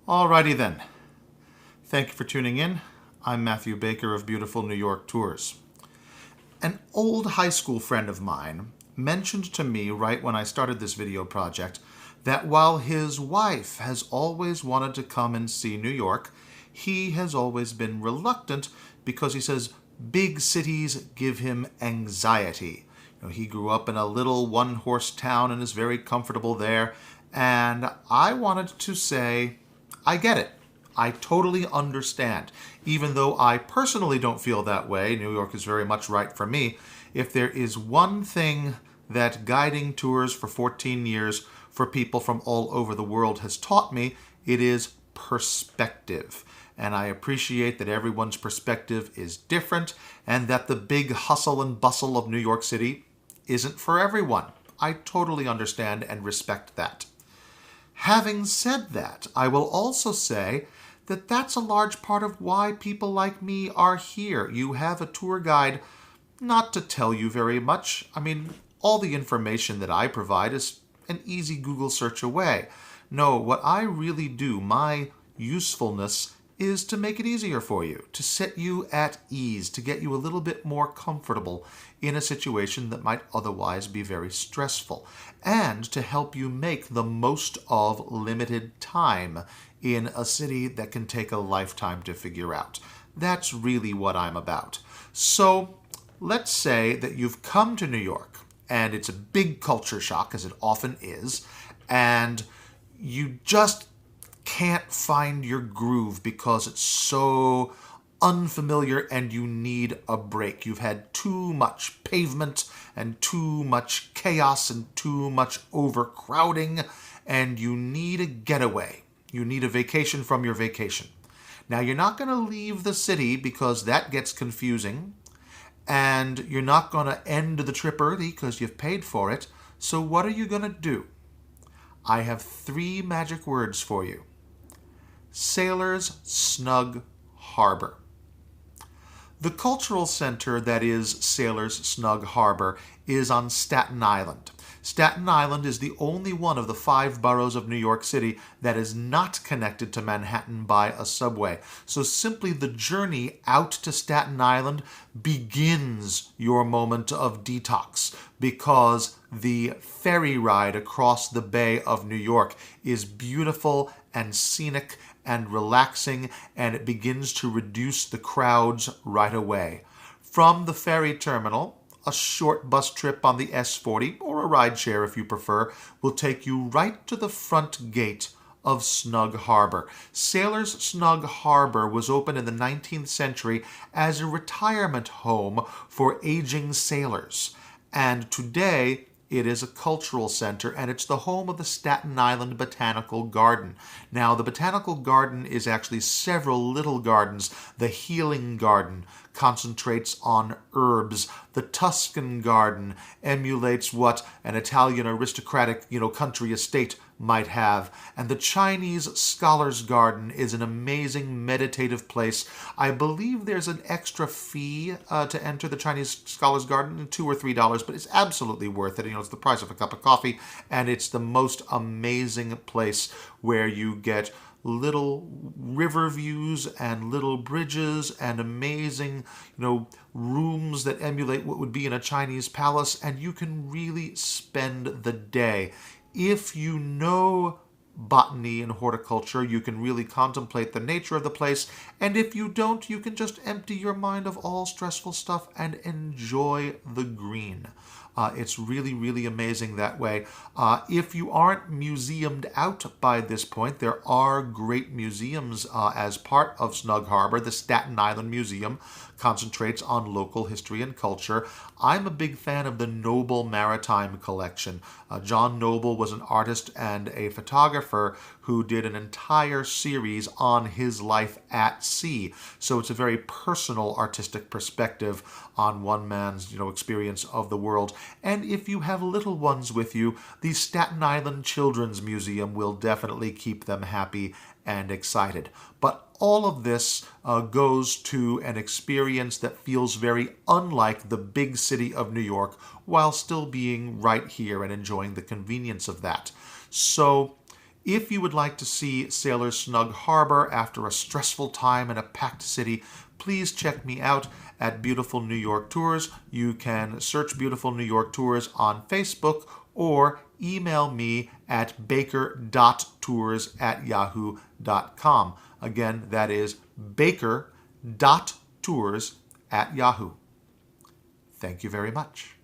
Alrighty then. Thank you for tuning in. I'm Matthew Baker of Beautiful New York Tours. An old high school friend of mine mentioned to me right when I started this video project that while his wife has always wanted to come and see New York, he has always been reluctant because he says big cities give him anxiety. He grew up in a little one-horse town and is very comfortable there, and I wanted to say, I get it. I totally understand. Even though I personally don't feel that way, New York is very much right for me. If there is one thing that guiding tours for 14 years for people from all over the world has taught me, it is perspective. And I appreciate that everyone's perspective is different and that the big hustle and bustle of New York City isn't for everyone. I totally understand and respect that. Having said that, I will also say that that's a large part of why people like me are here. You have a tour guide not to tell you very much. I mean, all the information that I provide is an easy Google search away. No, what I really do, my usefulness, is to make it easier for you, to set you at ease, to get you a little bit more comfortable in a situation that might otherwise be very stressful, and to help you make the most of limited time in a city that can take a lifetime to figure out. That's really what I'm about. So let's say that you've come to New York, and it's a big culture shock, as it often is, and you just can't find your groove because it's so unfamiliar and you need a break. You've had too much pavement and too much chaos and too much overcrowding, and you need a getaway. You need a vacation from your vacation. Now, you're not going to leave the city because that gets confusing, and you're not going to end the trip early because you've paid for it. So what are you going to do? I have 3 magic words for you. Sailors Snug Harbor. The cultural center that is Sailors Snug Harbor is on Staten Island. Staten Island is the only one of the 5 boroughs of New York City that is not connected to Manhattan by a subway. So simply the journey out to Staten Island begins your moment of detox, because the ferry ride across the Bay of New York is beautiful and scenic and relaxing, and it begins to reduce the crowds right away. From the ferry terminal, a short bus trip on the S40, or a rideshare if you prefer, will take you right to the front gate of Snug Harbor. Sailors Snug Harbor was opened in the 19th century as a retirement home for aging sailors, and today it is a cultural center, and it's the home of the Staten Island Botanical Garden. Now, the Botanical Garden is actually several little gardens. The Healing Garden concentrates on herbs. The Tuscan Garden emulates what an Italian aristocratic, country estate might have. And the Chinese Scholars Garden is an amazing meditative place. I believe there's an extra fee to enter the Chinese Scholars Garden, $2 or $3, but it's absolutely worth it. It's the price of a cup of coffee, and it's the most amazing place where you get little river views and little bridges and amazing, rooms that emulate what would be in a Chinese palace, and you can really spend the day. If you know botany and horticulture, you can really contemplate the nature of the place, and if you don't, you can just empty your mind of all stressful stuff and enjoy the green. It's really, really amazing that way. If you aren't museumed out by this point, there are great museums as part of Snug Harbor. The Staten Island Museum concentrates on local history and culture. I'm a big fan of the Noble Maritime Collection. John Noble was an artist and a photographer who did an entire series on his life at sea. So it's a very personal artistic perspective on one man's, experience of the world. And if you have little ones with you, the Staten Island Children's Museum will definitely keep them happy and excited. But all of this goes to an experience that feels very unlike the big city of New York, while still being right here and enjoying the convenience of that. So If you would like to see Sailors Snug Harbor after a stressful time in a packed city, please check me out at Beautiful New York Tours. You can search Beautiful New York Tours on Facebook or email me at baker.tours@yahoo.com. Again, that is baker.tours@yahoo. Thank you very much.